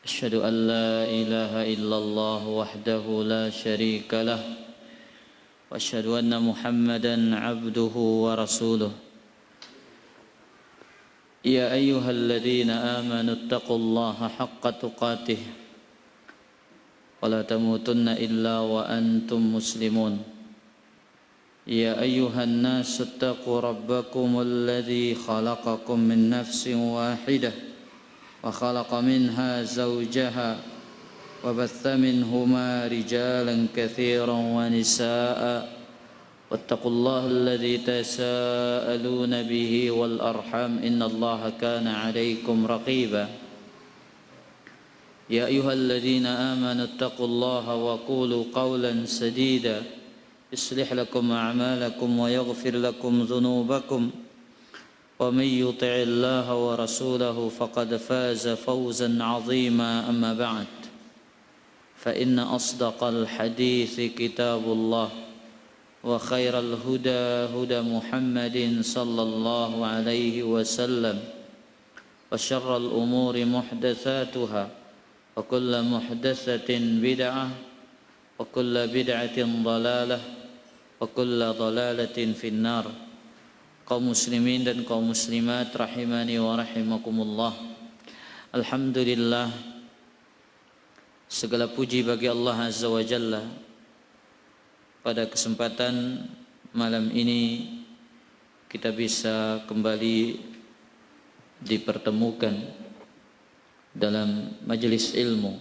أشهد أن لا إله إلا الله وحده لا شريك له وأشهد أن محمدا عبده ورسوله يا أيها الذين آمنوا اتقوا الله حق تقاته ولا تموتن إلا وأنتم مسلمون يا أيها الناس اتقوا ربكم الذي خلقكم من نفس واحدة وخلق منها زوجها وبث منهما رجالا كثيرا ونساء واتقوا الله الذي تساءلون به والأرحام إن الله كان عليكم رقيبا يا أيها الذين آمنوا اتقوا الله وقولوا قولا سديدا يصلح لكم أعمالكم ويغفر لكم ذنوبكم ومن يطع الله ورسوله فقد فاز فوزا عظيما أما بعد فإن أصدق الحديث كتاب الله وخير الهدى هدى محمد صلى الله عليه وسلم وشر الأمور محدثاتها وكل محدثة بدعة وكل بدعة ضلالة وكل ضلالة في النار. Kaum muslimin dan kaum muslimat rahimani wa rahimakumullah. Alhamdulillah, segala puji bagi Allah Azza wa Jalla. Pada kesempatan malam ini kita bisa kembali dipertemukan dalam majelis ilmu.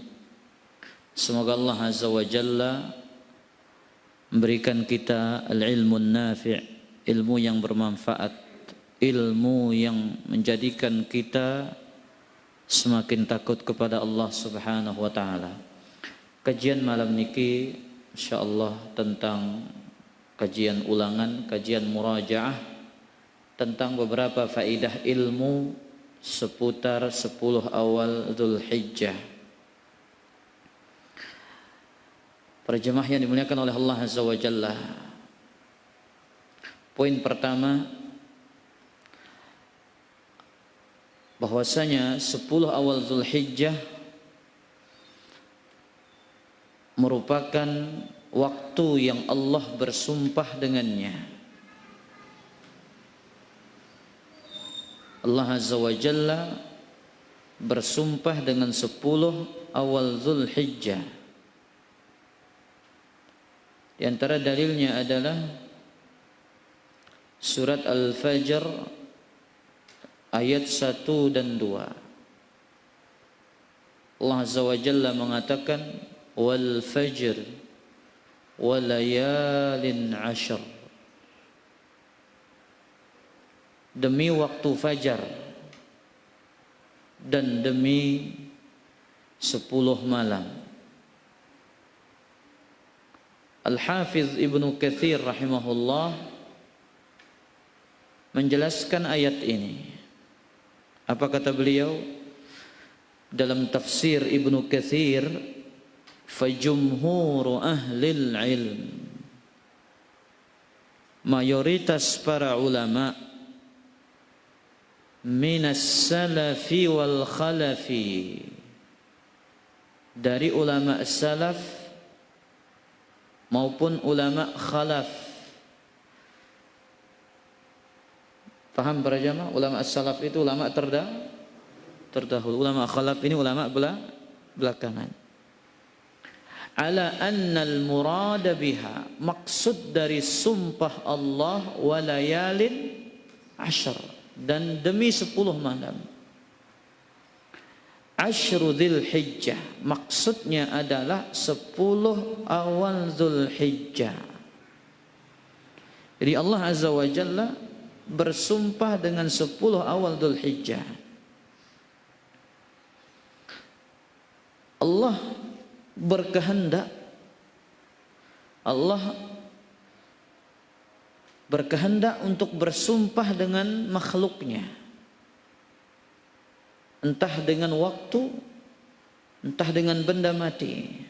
Semoga Allah Azza wa Jalla memberikan kita al-ilmun nafi', ilmu yang bermanfaat, ilmu yang menjadikan kita semakin takut kepada Allah Subhanahu wa taala. Kajian malam niki insyaallah tentang kajian ulangan, kajian murajaah tentang beberapa faidah ilmu seputar 10 awal Dzulhijjah. Para jemaah yang dimuliakan oleh Allah Azza wa Jalla. Poin pertama, bahwasanya 10 awal Dzulhijjah merupakan waktu yang Allah bersumpah dengannya. Allah Azza wa Jalla bersumpah dengan 10 awal Dzulhijjah. Di antara dalilnya adalah Surat Al-Fajr ayat 1 dan 2. Allah Azza wa Jalla mengatakan wal fajr wa layalin 'ashr. Demi waktu fajar dan demi 10 malam. Al-Hafiz Ibnu Katsir rahimahullah menjelaskan ayat ini. Apa kata beliau dalam tafsir Ibnu Katsir? Fajumhuru ahlil ilm, mayoritas para ulama minas salafi wal khalafi, dari ulama salaf maupun ulama khalaf. Paham para jamaah? Ulama as-salaf itu ulama terdahulu. Ulama khalaf ini ulama belakangan. Ala annal murada biha, maksud dari sumpah Allah walayalin 'ashr, dan demi 10 malam. Asyru Dzulhijjah, maksudnya adalah 10 awal Dzulhijjah. Jadi Allah Azza wa Jalla bersumpah dengan 10 awal Dzulhijjah. Allah berkehendak untuk bersumpah dengan makhluknya, entah dengan waktu, entah dengan benda mati.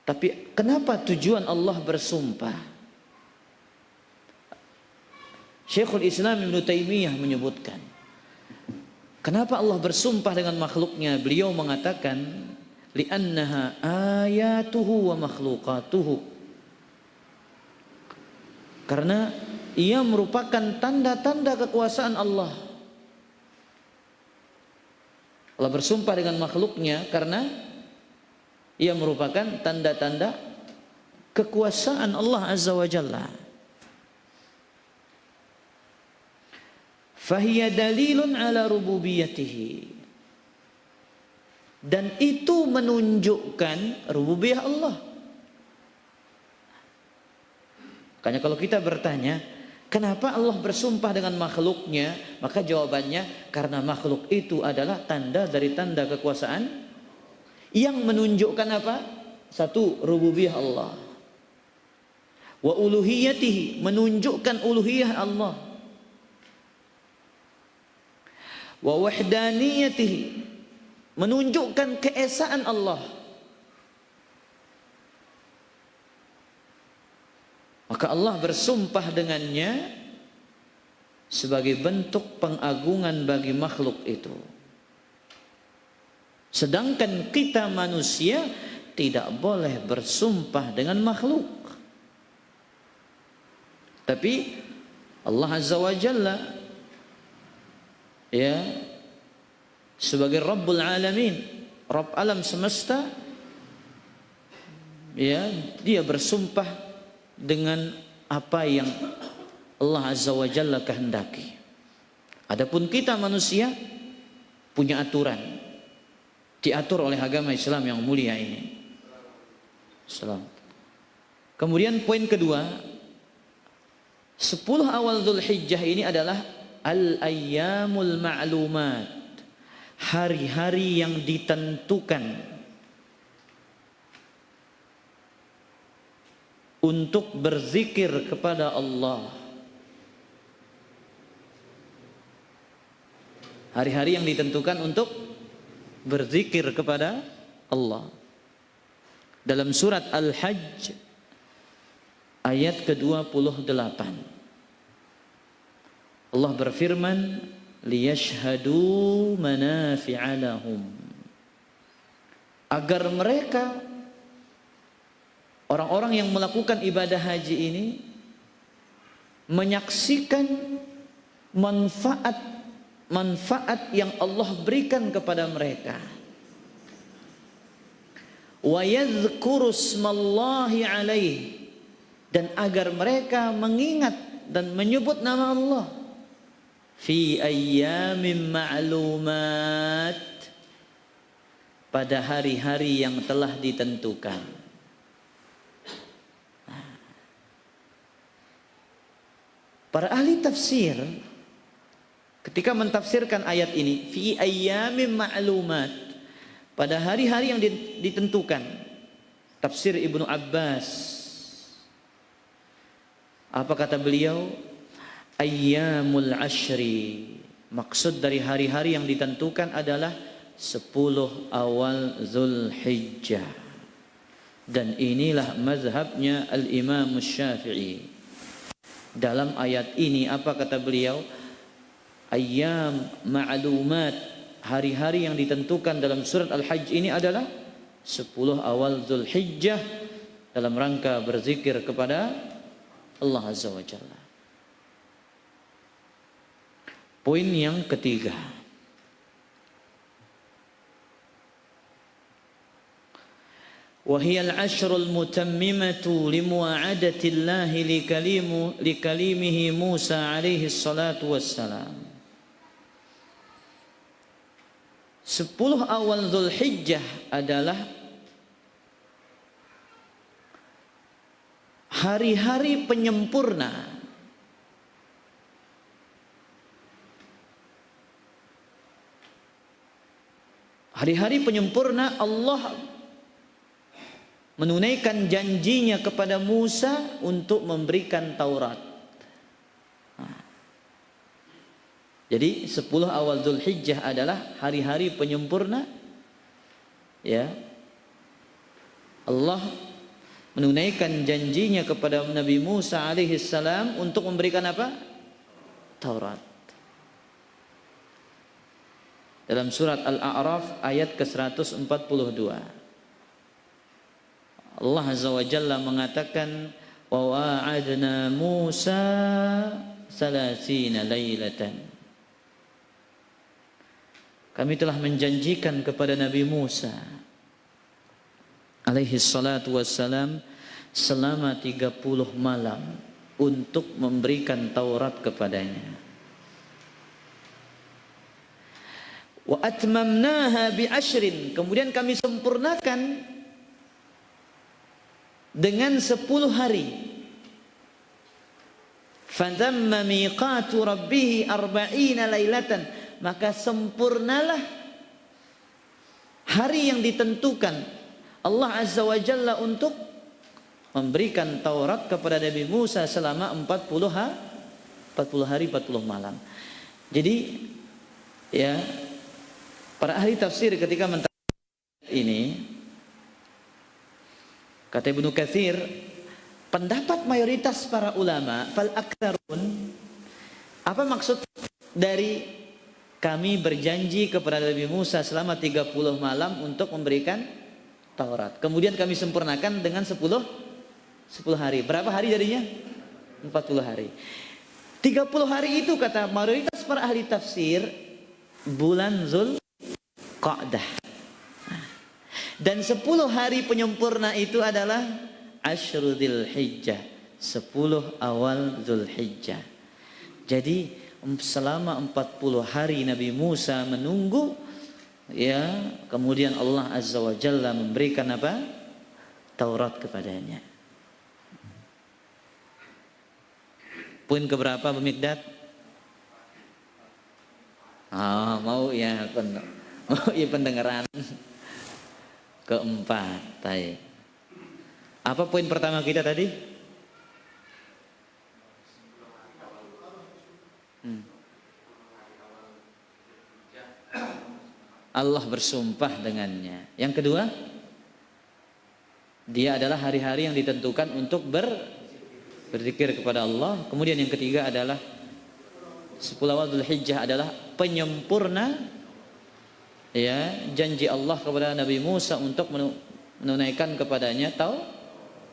Tapi kenapa tujuan Allah bersumpah? Syekhul Islam Ibnu Taimiyah menyebutkan Kenapa Allah bersumpah dengan makhluknya? Beliau mengatakan li'annaha ayatuhu wa makhluqatuhu, karena ia merupakan tanda-tanda kekuasaan Allah. Allah bersumpah dengan makhluknya karena ia merupakan tanda-tanda kekuasaan Allah Azza wa Jalla. Fahiya dalilun ala rububiyatihi, dan itu menunjukkan rububiyah Allah. Makanya kalau kita bertanya, kenapa Allah bersumpah dengan makhluknya? Maka jawabannya, karena makhluk itu adalah tanda dari tanda kekuasaan yang menunjukkan apa? Satu, rububiyah Allah. Wa uluhiyatihi, menunjukkan uluhiyah Allah. Wa wahdaniyatihi, menunjukkan keesaan Allah. Maka Allah bersumpah dengannya sebagai bentuk pengagungan bagi makhluk itu. Sedangkan kita manusia tidak boleh bersumpah dengan makhluk. Tapi Allah Azza wa Jalla, ya, sebagai Rabbul Alamin, Rabb alam semesta, ya, dia bersumpah dengan apa yang Allah Azza wa Jalla kehendaki. Adapun kita manusia punya aturan, diatur oleh agama Islam yang mulia ini. Salam. Kemudian poin kedua, 10 awal Dzulhijjah ini adalah al-ayyamul ma'lumat, hari-hari yang ditentukan untuk berzikir kepada Allah. Hari-hari yang ditentukan untuk berzikir kepada Allah. Dalam surat Al-Hajj ayat ke-28, Allah berfirman, liyashhadu manafi'a lahum, agar mereka, orang-orang yang melakukan ibadah haji ini, menyaksikan manfaat yang Allah berikan kepada mereka. Wa yadhkuru ismallahi alaihi, dan agar mereka mengingat dan menyebut nama Allah fi ayyamin ma'lumat, pada hari-hari yang telah ditentukan. Para ahli tafsir ketika mentafsirkan ayat ini, fi ayyamin ma'lumat, pada hari-hari yang ditentukan, tafsir Ibnu Abbas, apa kata beliau? Ayyamul ashri, maksud dari hari-hari yang ditentukan adalah 10 awal Dzulhijjah. Dan inilah mazhabnya Al-Imam Syafi'i. Dalam ayat ini apa kata beliau? Ayyam ma'lumat, hari-hari yang ditentukan dalam surat Al-Hajj ini adalah 10 awal Dzulhijjah dalam rangka berzikir kepada Allah Azza wa Jalla. Poin yang ketiga, وهي العشر المتممة لمواعدة الله لكليمه موسى عليه الصلاة والسلام. 10 awal Dzulhijjah adalah hari-hari penyempurna Allah menunaikan janjinya kepada Musa untuk memberikan Taurat. Jadi 10 awal Dzulhijjah adalah hari-hari penyempurna, ya. Allah menunaikan janjinya kepada Nabi Musa alaihi salam untuk memberikan apa? Taurat. dalam surat Al-A'raf ayat ke-142. Allah Azza wa Jalla mengatakan, wa wa'adna Musa 30 lailatan. Kami telah menjanjikan kepada Nabi Musa alaihi salatu wassalam selama 30 malam untuk memberikan Taurat kepadanya. Wa atmamnaha bi ashrin, kemudian kami sempurnakan dengan 10 hari. Fatamma miqatu rabbih 40 lailatan, maka sempurnalah hari yang ditentukan Allah Azza wa Jalla untuk memberikan Taurat kepada Nabi Musa selama 40 hari 40 malam. Jadi ya, para ahli tafsir ketika mentafsir ini, kata Ibnu Katsir, pendapat mayoritas para ulama, fal aktsarun, apa maksud dari kami berjanji kepada Nabi Musa selama 30 malam untuk memberikan Taurat, kemudian kami sempurnakan dengan 10 hari. Berapa hari jadinya? 40 hari. 30 hari itu kata mayoritas para ahli tafsir bulan Zulqa'dah. Dan 10 hari penyempurna itu adalah Ashru Dzulhijjah, 10 awal Zulhijjah. Jadi selama 40 hari Nabi Musa menunggu, ya, kemudian Allah Azza wa Jalla memberikan apa? Taurat kepadanya. Poin keberapa Bu Mikdad? Mau ya pendengaran. Keempat. Baik. Apa poin pertama kita tadi? Allah bersumpah dengannya. Yang kedua, dia adalah hari-hari yang ditentukan untuk berzikir kepada Allah. Kemudian yang ketiga adalah 10 awal Dzulhijjah adalah penyempurna, ya, janji Allah kepada Nabi Musa untuk menunaikan kepadanya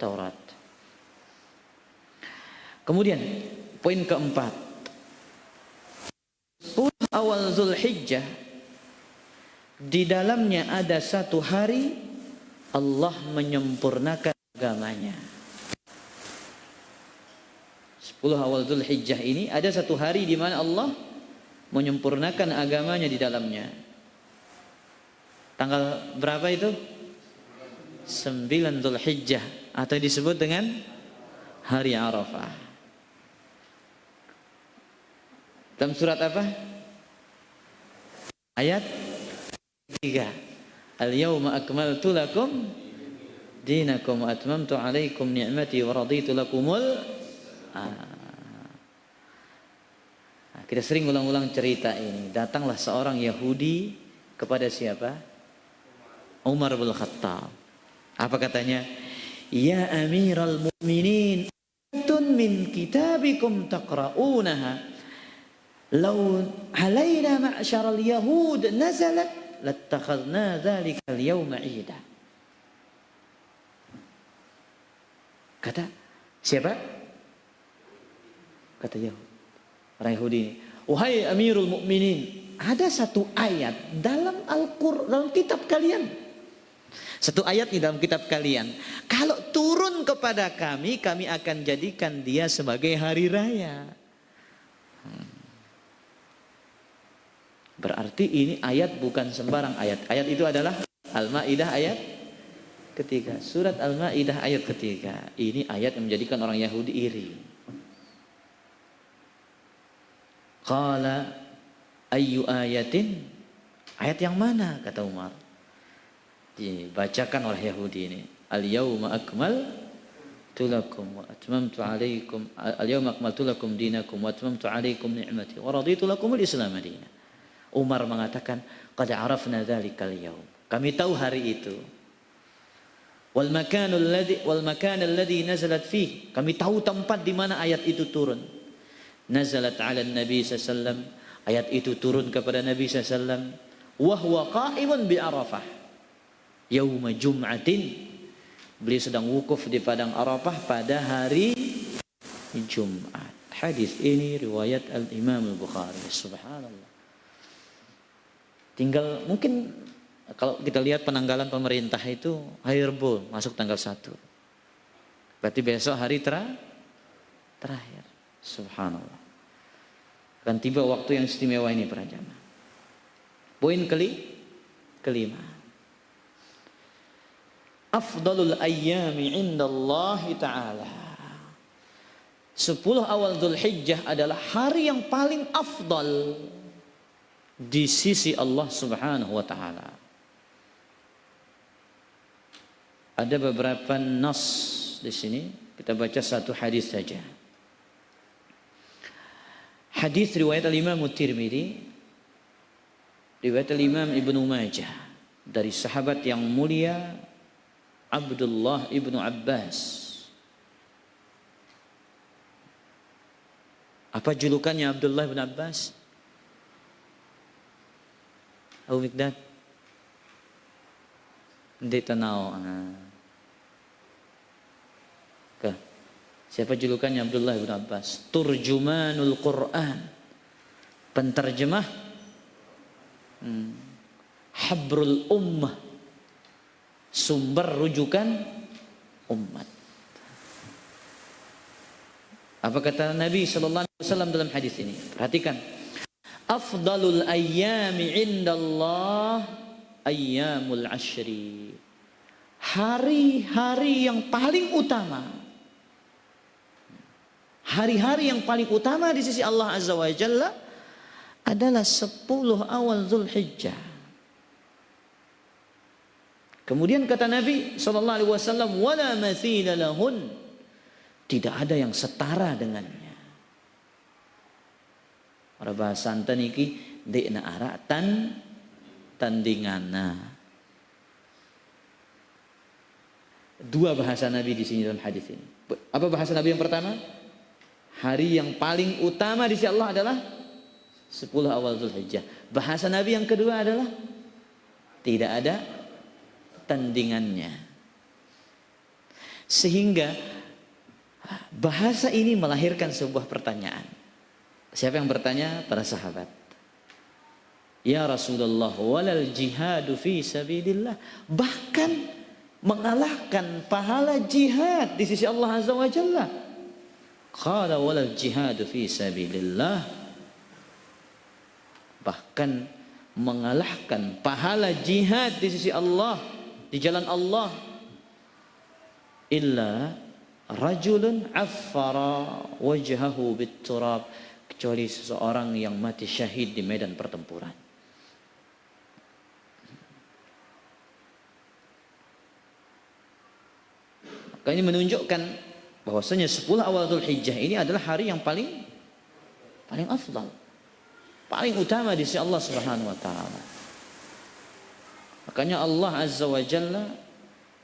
Taurat. Kemudian poin keempat, 10 awal Dzulhijjah, di dalamnya ada satu hari Allah menyempurnakan agamanya. 10 awal Dzulhijjah ini ada satu hari di mana Allah menyempurnakan agamanya di dalamnya. Tanggal berapa itu? 9 Dzulhijjah, atau disebut dengan hari Arafah. Dalam surat apa? Ayat 3. Al-yawma akmaltu lakum dinakum wa atmamtu alaikum ni'mati wa raditu lakumul. Kita sering ulang-ulang cerita ini. Datanglah seorang Yahudi kepada siapa? Umar bin Khattab. Apa katanya? Ya Amiral Mu'minin, ayatun min kitabikum taqra'unaha law alaina ma'syaral yahud nazalat lattakhadna dzalika al-yawma 'ida. Kata siapa? Kata Yahudi. Orang Yahudi ini, wahai Amirul Mukminin, ada satu ayat dalam Al-Qur'an, dalam kitab kalian. Satu ayat di dalam kitab kalian. Kalau turun kepada kami, kami akan jadikan dia sebagai hari raya. Berarti ini ayat bukan sembarang ayat. Ayat itu adalah Al-Maidah ayat ketiga. Surat Al-Maidah ayat ketiga. Ini ayat yang menjadikan orang Yahudi iri. Qala ayyu ayatin? Ayat yang mana? Kata Umar. Dibacakan oleh Yahudi ini. Al-yawma akmaltu lakum wa atmamtu alaikum. Al-yawma akmaltu lakum dinakum wa atmamtu alaikum ni'mati wa raditu lakumul Islam madina. Umar mengatakan, qad arafna dzalikal yaum. Kami tahu hari itu. Wal makan alladhi nazalat fih. Kami tahu tempat di mana ayat itu turun. Nazalat 'ala Nabi sallallahu alaihi wasallam. Ayat itu turun kepada Nabi sallallahu alaihi wasallam. wa huwa qa'imun bi Arafah yauma jum'atin. Beliau sedang wukuf di padang Arafah pada hari Jumat. Hadis ini riwayat Al-Imam Al-Bukhari. Subhanallah. Tinggal mungkin kalau kita lihat penanggalan pemerintah itu hari Rebo masuk tanggal 1. Berarti besok hari terakhir. Subhanallah. Akan tiba waktu yang istimewa ini para jamaah. Poin kelima. Afdalul ayyami indallahi ta'ala. 10 awal Dzulhijjah adalah hari yang paling afdal di sisi Allah Subhanahu wa taala. Ada beberapa nas di sini, kita baca satu hadis saja. Hadis riwayat Al-Imam Tirmidzi, riwayat Al-Imam Ibnu Majah dari sahabat yang mulia Abdullah ibnu Abbas. Apa julukannya Abdullah ibn Abbas? Abu Mikdad? Hindi tanaw. Siapa julukannya Abdullah ibn Abbas? Turjumanul Quran. Penterjemah. Habrul ummah. Sumber rujukan umat. Apa kata Nabi sallallahu alaihi wasallam dalam hadis ini? Perhatikan. Afdalul ayyami indallah ayyamul ashri. Hari-hari yang paling utama. Hari-hari yang paling utama di sisi Allah Azza wa Jalla adalah 10 awal Dzulhijjah. Kemudian kata Nabi sallallahu alaihi wasallam, wala mathila lahun. Tidak ada yang setara dengannya. Ora bahasa santen iki dekna ara tandinganna. Dua bahasa Nabi di sini dalam hadis ini. Apa bahasa Nabi yang pertama? Hari yang paling utama di sisi Allah adalah 10 awal Dzulhijjah. Bahasa Nabi yang kedua adalah tidak ada tandingannya. Sehingga bahasa ini melahirkan sebuah pertanyaan. Siapa yang bertanya? Para sahabat. Ya Rasulullah, walal jihadu fi sabilillah. Bahkan mengalahkan pahala jihad di sisi Allah Azza wa Jalla. Qala walal jihadu fi sabilillah. Bahkan mengalahkan pahala jihad di sisi Allah, di jalan Allah. Illa rajulun affara wajhahu bitturab, kecuali seseorang yang mati syahid di medan pertempuran. Maka ini menunjukkan bahwasanya 10 awal Dzulhijjah ini adalah hari yang paling afdal, paling utama di sisi Allah Subhanahu wa taala. Makanya Allah Azza wa Jalla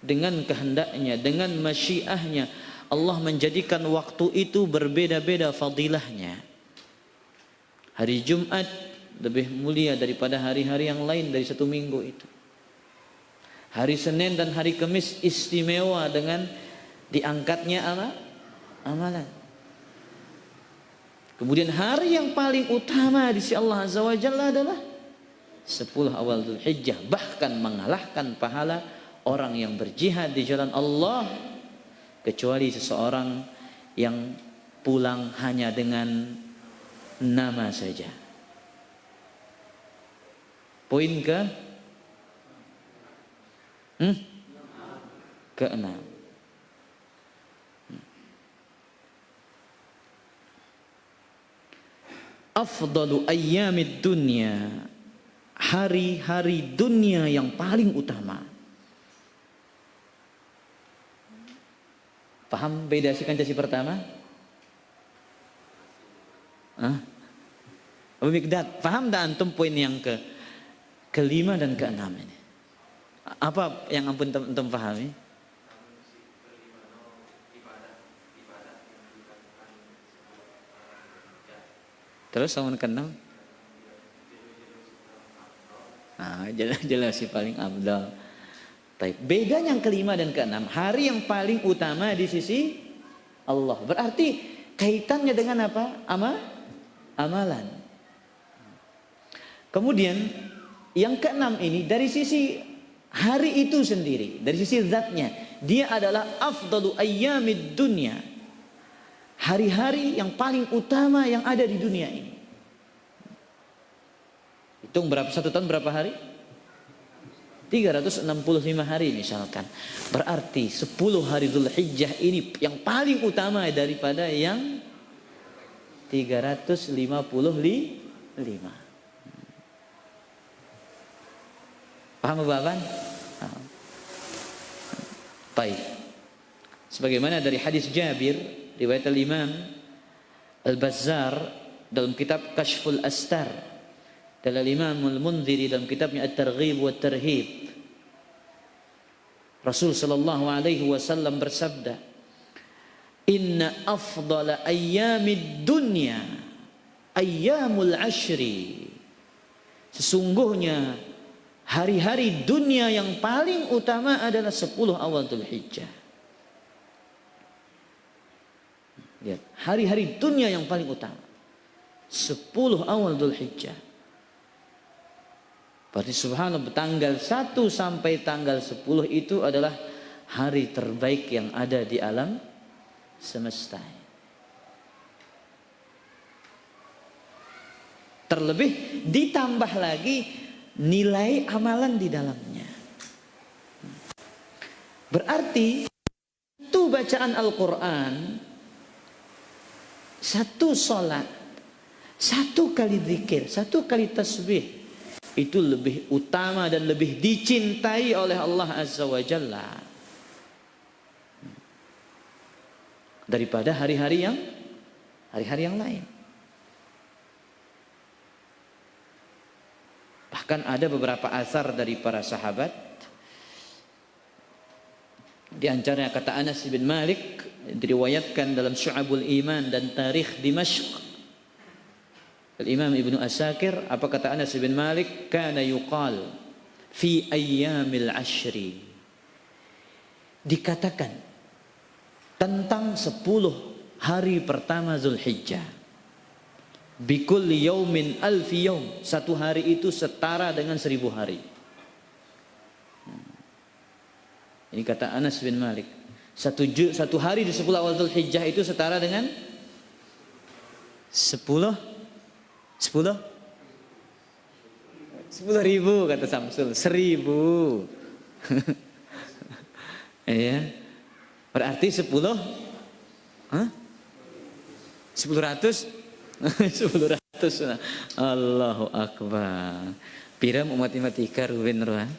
dengan kehendaknya, dengan masyiahnya, Allah menjadikan waktu itu berbeda-beda fadilahnya. Hari Jumat lebih mulia daripada hari-hari yang lain dari satu minggu itu. Hari Senin dan hari Kamis istimewa dengan diangkatnya amalan. Kemudian hari yang paling utama di sisi Allah Azza wa Jalla adalah 10 awal Dzulhijjah, bahkan mengalahkan pahala orang yang berjihad di jalan Allah, kecuali seseorang yang pulang hanya dengan nama saja. Poin ke-6. Afdalu ayyamid dunya, hari-hari dunia yang paling utama. Paham beda sih pertama? Abu Mikdad, paham tak antum poin yang kelima dan keenam ini? Apa yang antum pahami? Terus sama keenam? Nah, jelas si paling afdal. Baik, beda yang kelima dan keenam, hari yang paling utama di sisi Allah. Berarti kaitannya dengan apa? Amalan. Kemudian yang keenam ini dari sisi hari itu sendiri, dari sisi zatnya, dia adalah afdalu ayyamid dunya. Hari-hari yang paling utama yang ada di dunia ini. Hitung berapa, satu tahun berapa hari? 365 hari misalkan. Berarti 10 hari Dzulhijjah ini yang paling utama daripada yang 355. Paham Bapak? Baik. Sebagaimana dari hadis Jabir riwayat Al-Imam Al-Bazzar dalam kitab Kashful Astar, dan Imam Al-Mundhiri dalam kitabnya At-Targhib wa At-Tarhib, Rasul sallallahu alaihi wasallam bersabda, "Inna afdala ayyamid dunya ayyamul ashri." Sesungguhnya hari-hari dunia yang paling utama adalah 10 awal Dzulhijjah. Lihat, hari-hari dunia yang paling utama 10 awal Dzulhijjah. Berarti subhanallah, tanggal 1 sampai tanggal 10 itu adalah hari terbaik yang ada di alam semesta. Terlebih ditambah lagi nilai amalan di dalamnya. Berarti itu bacaan Al-Quran, satu sholat, satu kali zikir, satu kali tasbih, itu lebih utama dan lebih dicintai oleh Allah Azza wa Jalla daripada hari-hari yang lain. Bahkan ada beberapa asar dari para sahabat, di antaranya kata Anas bin Malik, diriwayatkan dalam Syu'abul Iman dan Tarikh Dimashq Al-Imam Ibnu Asakir. Apa kata Anas bin Malik? Kana yuqal fi ayyamil ashri, dikatakan tentang 10 hari pertama Dzulhijjah, bikulli yaumin alfi yaum, satu hari itu setara dengan 1000 hari. Ini kata Anas bin Malik, satu hari di 10 awal Dzulhijjah itu setara dengan 10.000 kata Samsul, 1000. Ya, berarti 10 ratus 10 ratus. Allahu Akbar. Piram matematika Ruben Rohan.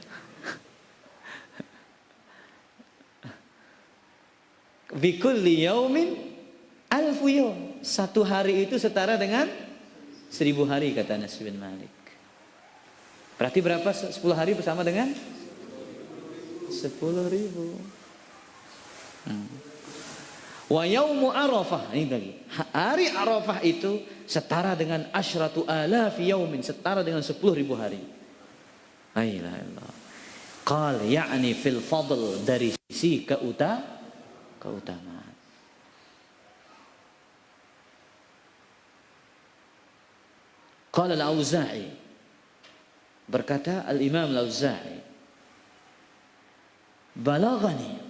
Bikulli yaumin alfu yaum, satu hari itu setara dengan 1000 hari kata Anas bin Malik. Berarti berapa 10 hari bersama dengan 10.000. Wa yaumu Arafah, ini lagi. Hari Arafah itu setara dengan asyratu alafi yaumin, setara dengan 10.000 hari. La ilaha illallah. Qal ya'ni fil fadl, dari sisi keutamaan. Qala Al-Auza'i, berkata Al-Imam Al-Auza'i, balaghani,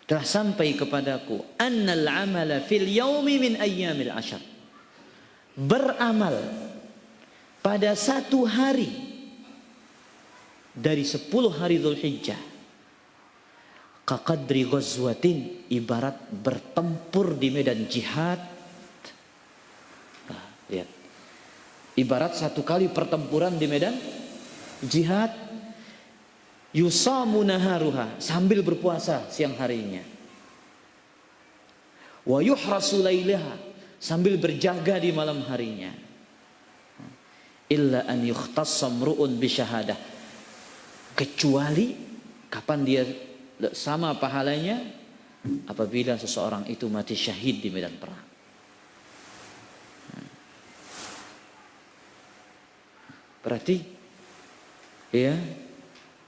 telah sampai kepadaku, annal amala fil yaumi min ayyamil ashar, beramal pada satu hari dari 10 hari Dzulhijjah, kaqadri ghazwatin, ibarat bertempur di medan jihad. Nah, lihat, ibarat satu kali pertempuran di medan jihad, yusamu naharuha, sambil berpuasa siang harinya, wa yuhrasu lailaha, sambil berjaga di malam harinya, illa an yukhtassa mru'un bi syahadah, kecuali kapan dia sama pahalanya, apabila seseorang itu mati syahid di medan perang. Berarti Ya,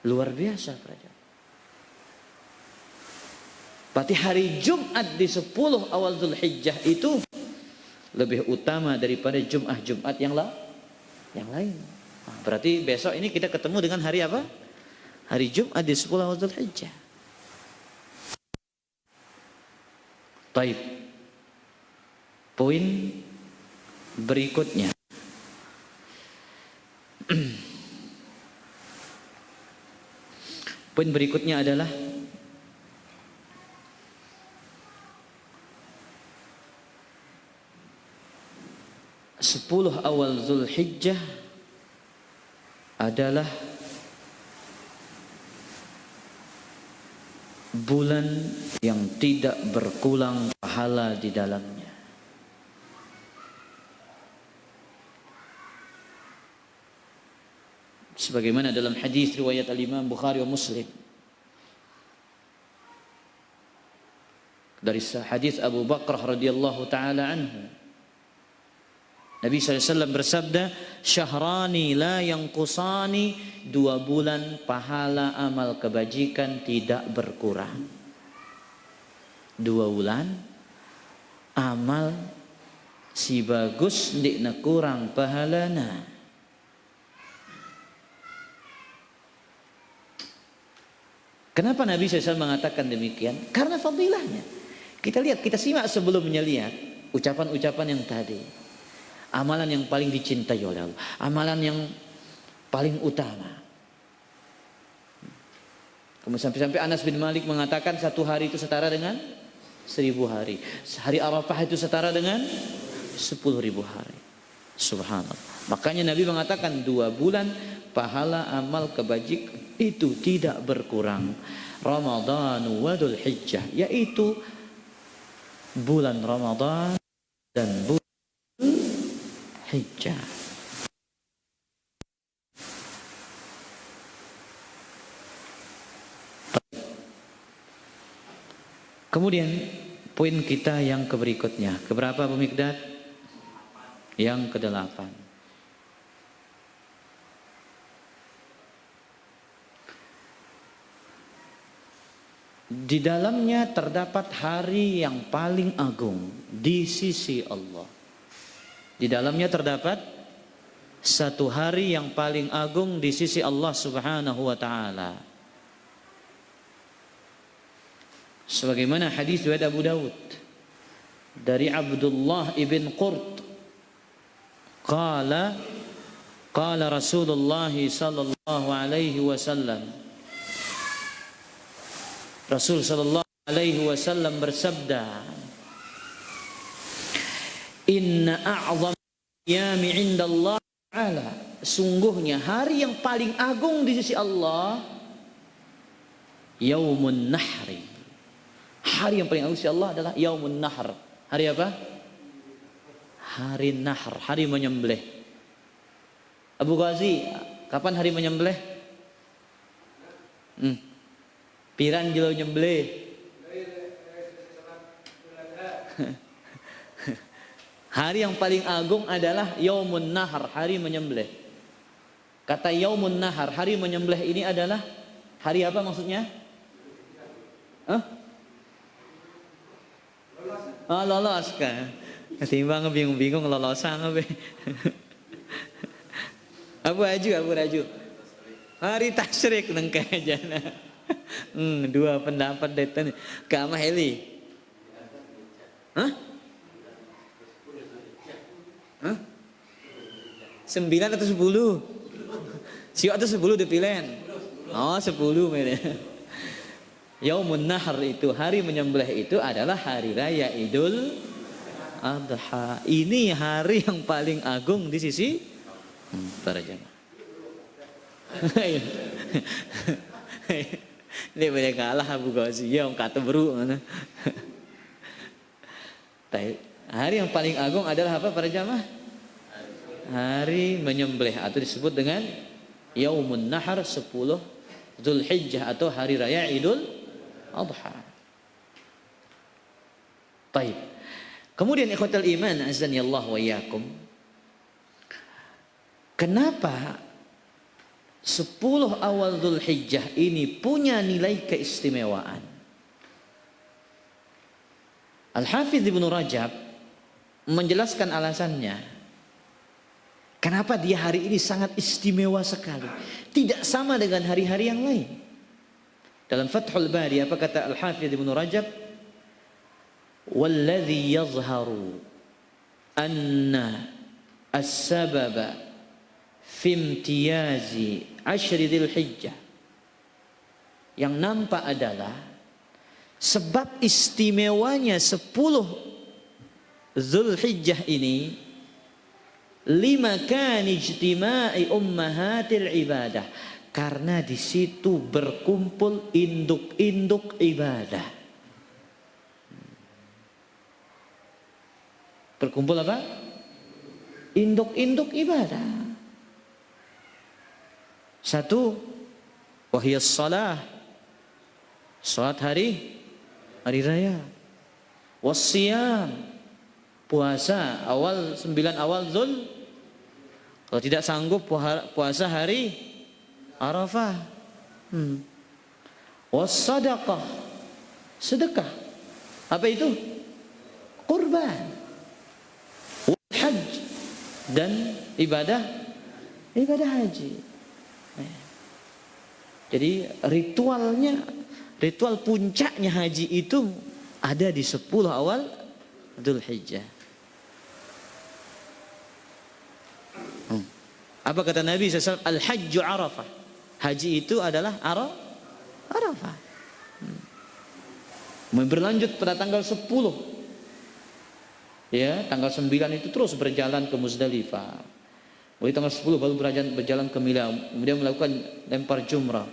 luar biasa Raja. Berarti hari Jumat di 10 awal Zulhijjah itu lebih utama daripada Jumat yang lain. Nah, berarti besok ini kita ketemu dengan hari apa? Hari Jumat di 10 awal Zulhijjah. Taib. Poin berikutnya. Poin berikutnya adalah Sepuluh awal Zulhijjah adalah bulan yang tidak berkurang pahala di dalamnya. Sebagaimana dalam hadis riwayat Al-Imam Bukhari wa Muslim dari hadis Abu Bakrah radhiyallahu taala anhu, Nabi SAW bersabda, syahrani la yanqusani, 2 bulan pahala amal kebajikan tidak berkurang. 2 bulan amal si bagus ndikna kurang pahalana. Kenapa Nabi SAW mengatakan demikian? Karena fadilahnya. Kita lihat, kita simak sebelumnya, lihat ucapan-ucapan yang tadi. Amalan yang paling dicintai oleh Allah, amalan yang paling utama. Kemudian sampai Anas bin Malik mengatakan 1 hari itu setara dengan 1000 hari. Hari Arafah itu setara dengan 10.000 hari. Subhanallah. Makanya Nabi mengatakan 2 bulan pahala amal kebajikan itu tidak berkurang. Ramadan wa Dzulhijjah, yaitu bulan Ramadan dan bulan Hijjah. Kemudian poin kita yang berikutnya, keberapa Bu Mikdad? Yang ke-8. Di dalamnya terdapat hari yang paling agung di sisi Allah. Di dalamnya terdapat 1 hari yang paling agung di sisi Allah Subhanahu wa taala. Sebagaimana hadis riwayat Abu Dawud dari Abdullah ibn Qurt, qala Rasulullah sallallahu alaihi wasallam, Rasul sallallahu alaihi wasallam bersabda, inna a'zam ayyami 'inda Allah ta'ala, sungguhnya hari yang paling agung di sisi Allah Yaumun Nahri. Hari yang paling agung di sisi Allah adalah Yaumun Nahr. Hari apa? Hari Nahr, hari menyembelih. Abu Ghazi, kapan hari menyembelih? Piran jelo nyembelih. Hari yang paling agung adalah Yaumun Nahar, hari menyembelih. Kata Yaumun Nahar, hari menyembelih ini adalah hari apa maksudnya? Lolos kan? Ketimbang bingung-bingung lolosan apa? Abu Raju. Hari tasyrik nengke aja. 2 pendapat detan. Kama Heli. 9 atau 10? Siapa atau 10 dipilih? Oh 10 mere. Yaumun Nahr itu hari menyembelih itu adalah hari raya Idul Adha. Ini hari yang paling agung di sisi para jamaah. Ini boleh kalah Abu Ghazi yang kata beru mana. Hari yang paling agung adalah apa para jamaah? Hari menyembelih atau disebut dengan Yaumun Nahar 10 Dzulhijjah atau hari raya Idul Adha. Baik. Kemudian ikhwatal iman azani Allah wa iyyakum. Kenapa 10 awal Dzulhijjah ini punya nilai keistimewaan. Al-Hafidz Ibnu Rajab menjelaskan alasannya. Kenapa dia hari ini sangat istimewa sekali. Tidak sama dengan hari-hari yang lain. Dalam Fathul Bari apa kata Al-Hafidz Ibnu Rajab? Walladzi yazharu anna as-sababa fi imtiyazi ashri Dzulhijjah. Yang nampak adalah sebab istimewanya 10 Dzulhijjah ini limakan ijtima'i ummahatil ibadah, karena di situ berkumpul induk-induk ibadah. Berkumpul apa? Induk-induk ibadah. Satu, wahiyas salah, salat hari raya. Wassiyam, puasa awal 9 awal Dzul. Kalau tidak sanggup puasa hari Arafah. Wassadaqah, sedekah. Apa itu? Kurban. Wal hajj, dan ibadah haji. Jadi ritual puncaknya haji itu ada di 10 awal Dzulhijjah. Apa kata Nabi SAW? Al-hajju Arafah. Haji itu adalah Arafah. Berlanjut pada tanggal 10. Ya, tanggal 9 itu terus berjalan ke Muzdalifah. Mulai tanggal 10 baru berjalan ke Mina. Kemudian melakukan lempar jumrah.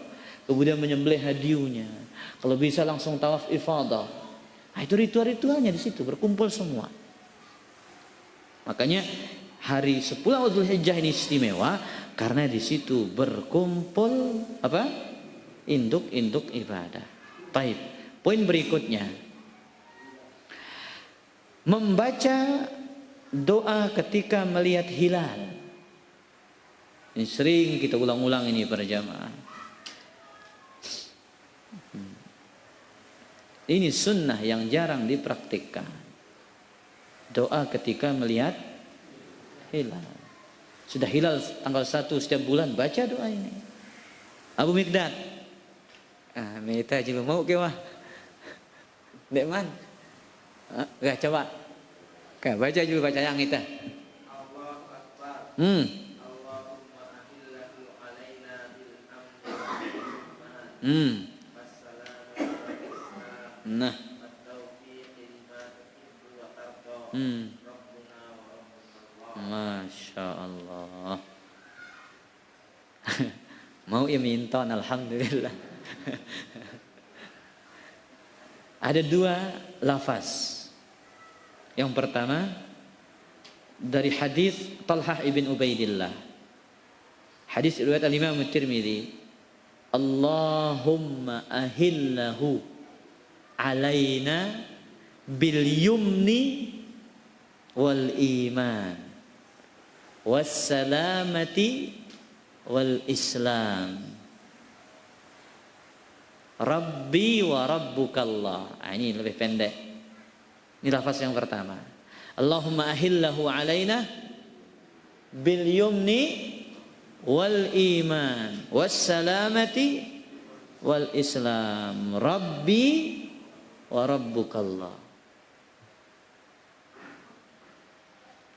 Kemudian menyembelih hadiunya. Kalau bisa langsung tawaf ifadah. Nah, itu ritual-ritualnya di situ berkumpul semua. Makanya hari 10 Dzulhijjah ini istimewa karena di situ berkumpul apa? Induk-induk ibadah. Baik. Poin berikutnya, membaca doa ketika melihat hilal. Ini sering kita ulang-ulang ini para jamaah. Ini sunnah yang jarang dipraktikkan. Doa ketika melihat hilal. Sudah hilal tanggal 1 setiap bulan, baca doa ini. Abu Mikdad. Minta juga mau ke mah. Dek man. Gak coba. Baca juga baca yang itu. Allahu Akbar. Allahumma ahillahu alaina bil amri. Nah. Masya Allah. Mau ya minta, alhamdulillah. Ada 2 lafaz. Yang pertama dari hadis Talhah ibn Ubaidillah. Hadis riwayat Al-Imam At-Tirmidzi. Allahumma ahillahu alaina bil yumni wal iman wassalamati wal islam Rabbi wa rabbukallah. Ini lebih pendek. Ini lafaz yang pertama. Allahumma ahillahu alaina bil yumni wal iman wassalamati wal islam Rabbi wa rabbukallah.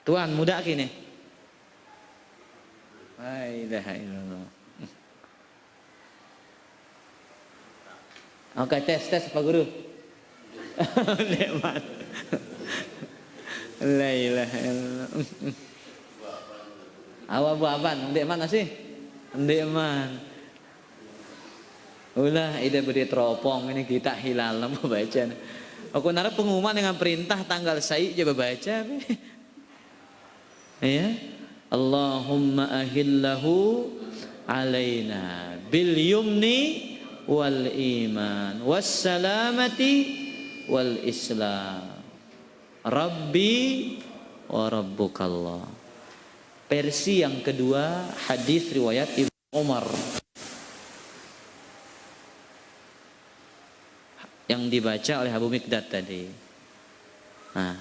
Tuan muda kini. La ilaha illallah. Oke, tes Pak Guru. Leman. La ilaha illallah. Awak buat apa? Ndek mana sih? Ndek man. Ulah ide beri teropong ini kita hilal mau baca. Aku nara pengumuman dengan perintah tanggal saya coba baca. Ya. Allahumma ahillahu alaina bil yumni wal iman wassalamati wal islam Rabbi wa rabbukallah. Versi yang kedua hadis riwayat Umar yang dibaca oleh Abu Mikdad tadi. Nah,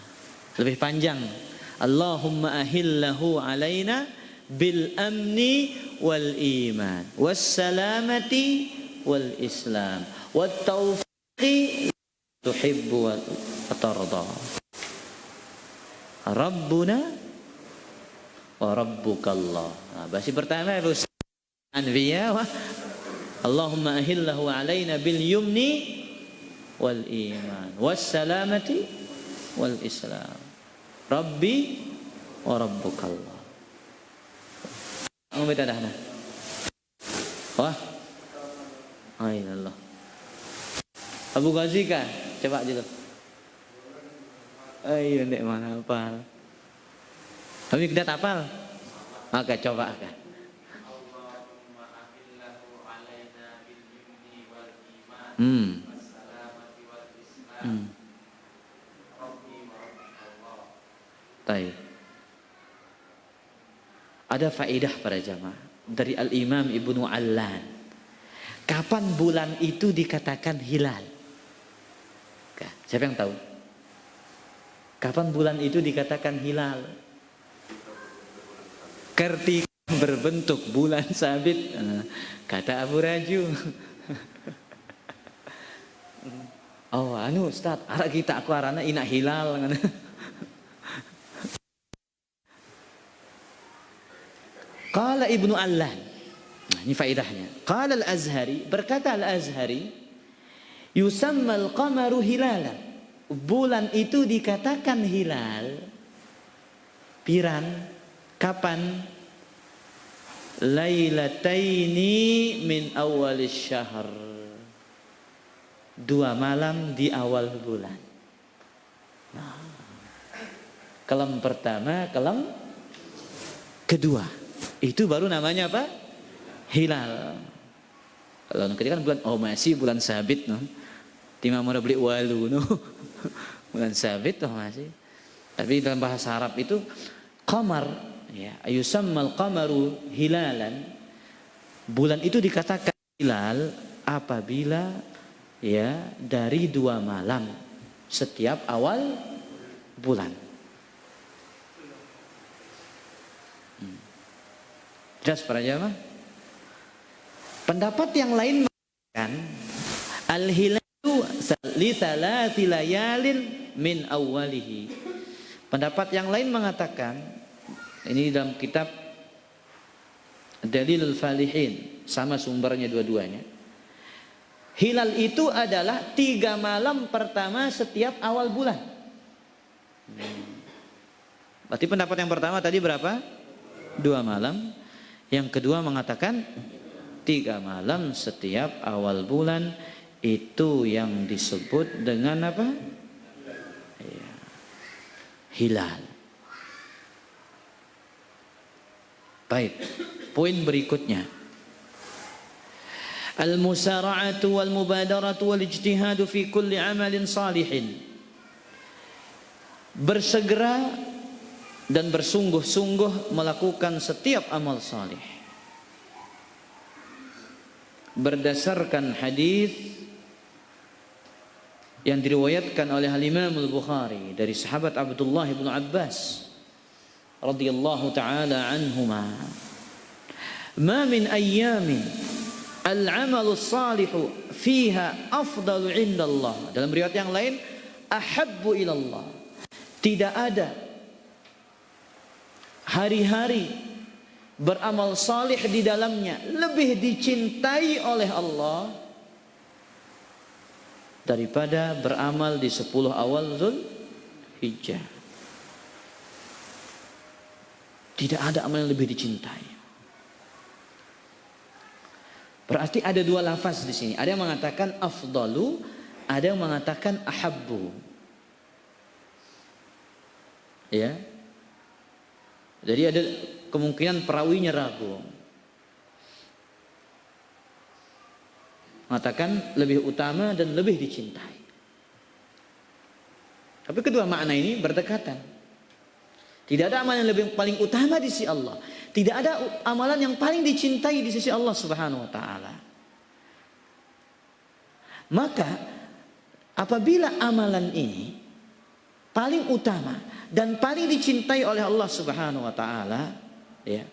lebih panjang. Allahumma ahillahu alaina bil amni wal iman was salamati wal islam wat taufiqi tuhibbu wa tarda. Rabbuna wa rabbukallah. Nah, bahasa pertama harus Anbiya wa Allahumma ahillahu alaina bil yumni wal iman was salamati wal islam. Rabbi wa rabbukallah. Ang beda dah. Wah. Allah. Abu Ghazi kah? Coba dulu. Ayo ndek mana hafal. Tapi kita hafal. Maka coba kan. Baik. Ada faedah para jamaah dari Al-Imam Ibnu Allan. Kapan bulan itu dikatakan hilal? Siapa yang tahu? Kapan bulan itu dikatakan hilal? Ketika berbentuk bulan sabit, kata Abu Raju. Oh, anu Ustaz, arah kita aku arana ina hilal. Qala Ibnu Allan. Nah, ini faedahnya. Qala Al-Azhari, berkata Al-Azhari, yusamma al-qamaru hilala. Bulan itu dikatakan hilal. Piran, kapan? Lailataini min awalis syahr. 2 malam di awal bulan. Nah, kelam pertama, kelam kedua. Itu baru namanya apa? Hilal. Kalau ketika kan bulan, oh masih bulan sabit no. Tima mau beli walu no. Bulan sabit oh masih. Tapi dalam bahasa Arab itu qamar ya, yusammal qamaru hilalan. Bulan itu dikatakan hilal apabila ya dari 2 malam setiap awal bulan. Jelas para jamaah. Pendapat yang lain mengatakan al-hilalu li thalathi layalin min awwalihi. Pendapat yang lain mengatakan, ini dalam kitab Dalilul Falihin, sama sumbernya dua-duanya. Hilal itu adalah 3 malam pertama setiap awal bulan. Berarti pendapat yang pertama tadi berapa? 2 malam. Yang kedua mengatakan 3 malam setiap awal bulan. Itu yang disebut dengan apa? Ya, hilal. Baik, poin berikutnya. Al-musara'atu wal mubadaratu wal ijtihadu fi kulli amalin salihin. Bersegera dan bersungguh-sungguh melakukan setiap amal salih. Berdasarkan hadis yang diriwayatkan oleh Al-Imam Al-Bukhari dari sahabat Abdullah bin Abbas radhiyallahu taala anhuma, "Ma min ayyamin al-'amalu salihu fiha afdalu 'inda Allah." Dalam riwayat yang lain, ahabbu ila Allah. Tidak ada hari-hari beramal salih di dalamnya lebih dicintai oleh Allah daripada beramal di 10 awal Zulhijjah. Tidak ada amal yang lebih dicintai. Berarti ada 2 lafaz di sini. Ada yang mengatakan afdalu, ada yang mengatakan ahabbu. Ya. Jadi ada kemungkinan perawinya ragu. Mengatakan lebih utama dan lebih dicintai. Tapi kedua makna ini berdekatan. Tidak ada amalan yang lebih paling utama di sisi Allah. Tidak ada amalan yang paling dicintai di sisi Allah Subhanahu wa taala. Maka apabila amalan ini paling utama dan paling dicintai oleh Allah Subhanahu wa taala, ya.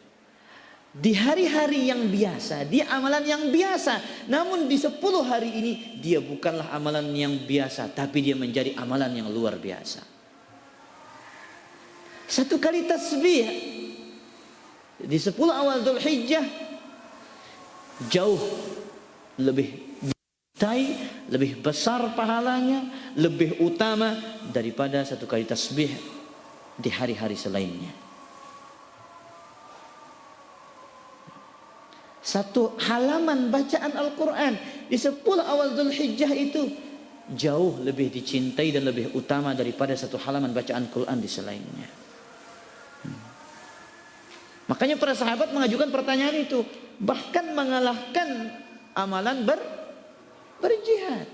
Di hari-hari yang biasa, dia amalan yang biasa. Namun di 10 hari ini dia bukanlah amalan yang biasa, tapi dia menjadi amalan yang luar biasa. Satu kali tasbih di 10 awal Dzulhijjah jauh lebih dicintai, lebih besar pahalanya, lebih utama daripada satu kali tasbih di hari-hari selainnya. Satu halaman bacaan Al-Quran di 10 awal Dzulhijjah itu jauh lebih dicintai dan lebih utama daripada satu halaman bacaan Quran di selainnya. Makanya para sahabat mengajukan pertanyaan itu, bahkan mengalahkan amalan berjihad.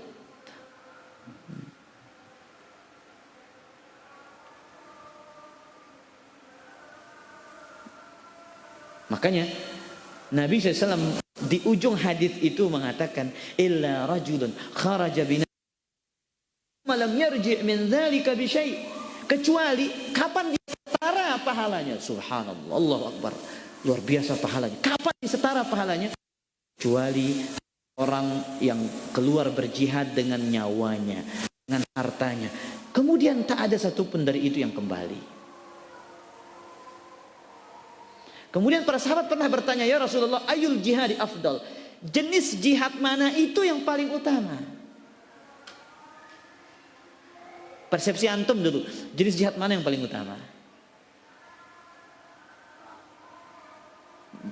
Makanya Nabi SAW di ujung hadis itu mengatakan, illa rajulun kharaja bina malam yarji' min dzalika bi syai', kecuali kapan disetara pahalanya. Subhanallah, Allahu akbar, luar biasa pahalanya. Kapan disetara pahalanya? Kecuali orang yang keluar berjihad dengan nyawanya, dengan hartanya, kemudian tak ada satupun dari itu yang kembali. Kemudian para sahabat pernah bertanya, ya Rasulullah, ayul jihadi afdal, jenis jihad mana itu yang paling utama? Persepsi antum dulu, jenis jihad mana yang paling utama?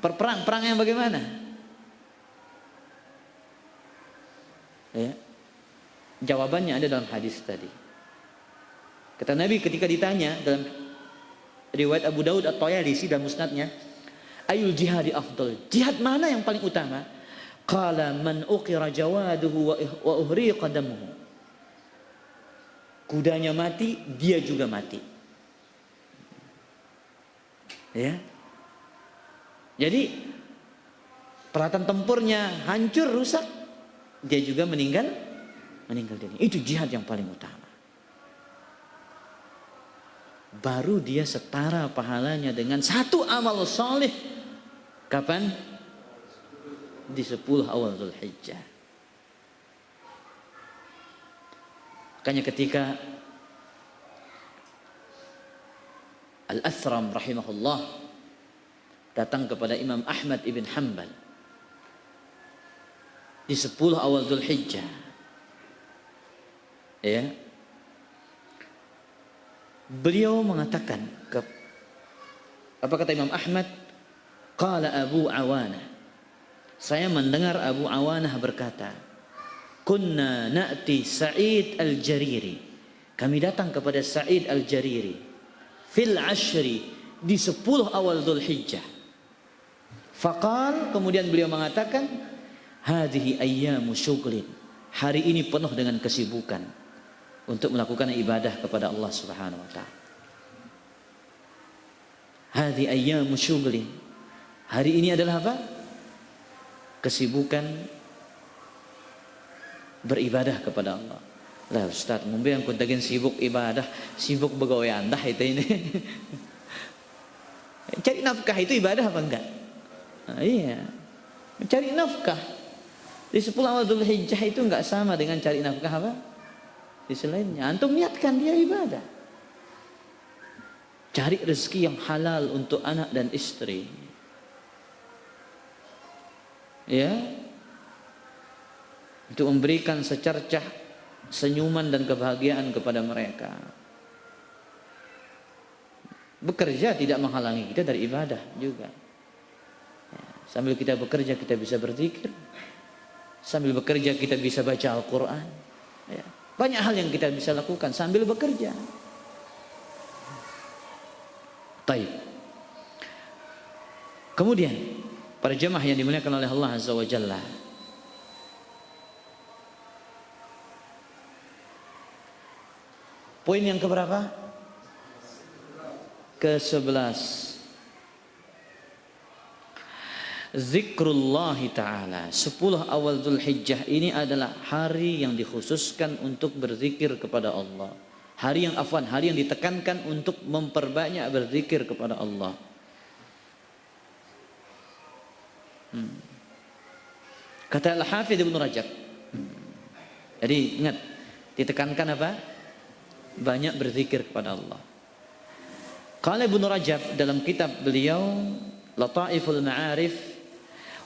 Perang yang bagaimana? Ya. Jawabannya ada dalam hadis tadi. Kata Nabi ketika ditanya dalam riwayat Abu Daud At-Tayalisi dalam musnadnya, ayul jihadi afdal, jihad mana yang paling utama? Qala man uqira jawaduhu wa uhriqa damuhu, kudanya mati, dia juga mati. Ya. Jadi peralatan tempurnya hancur, rusak, dia juga meninggal dunia. Itu jihad yang paling utama. Baru dia setara pahalanya dengan satu amal soleh. Kapan? Di 10 awal Dzulhijjah. Makanya ketika Al-Athram rahimahullah datang kepada Imam Ahmad ibn Hanbal di 10 awal Dzulhijjah, ya, beliau mengatakan, apa kata Imam Ahmad? Qala Abu Awanah, saya mendengar Abu Awanah berkata, kunna na'ti Sa'id al-Jariri, kami datang kepada Sa'id al-Jariri fil ashri, di 10 awal Dzulhijjah. Faqal, kemudian beliau mengatakan, hadhihi ayyamu syughlin, hari ini penuh dengan kesibukan untuk melakukan ibadah kepada Allah Subhanahu wa taala. Hadhihi ayyamu syughlin, hari ini adalah apa? Kesibukan beribadah kepada Allah. Lah Ustaz, mungkin yang kuntakin sibuk ibadah, sibuk begawe andah itu ini. Cari nafkah itu ibadah apa enggak? Nah, iya. Mencari nafkah di 10 awal Dzulhijjah itu enggak sama dengan cari nafkah apa? Di selainnya. Antum niatkan dia ibadah. Cari rezeki yang halal untuk anak dan istri. Ya. Untuk memberikan secercah senyuman dan kebahagiaan kepada mereka. Bekerja tidak menghalangi kita dari ibadah juga. Ya, sambil kita bekerja kita bisa berzikir. Sambil bekerja kita bisa baca Al-Quran. Ya, banyak hal yang kita bisa lakukan sambil bekerja. Baik. Kemudian para jemaah yang dimuliakan oleh Allah Azza wa Jalla, poin yang keberapa? ke-11. Zikrullahi ta'ala. 10 awal Dzulhijjah ini adalah hari yang dikhususkan untuk berzikir kepada Allah. Hari yang ditekankan untuk memperbanyak berzikir kepada Allah. Kata Al-Hafidz Ibnu Rajab. Jadi ingat, ditekankan apa? Banyak berzikir kepada Allah. Qala Ibnu Rajab dalam kitab beliau Lataiful Ma'arif,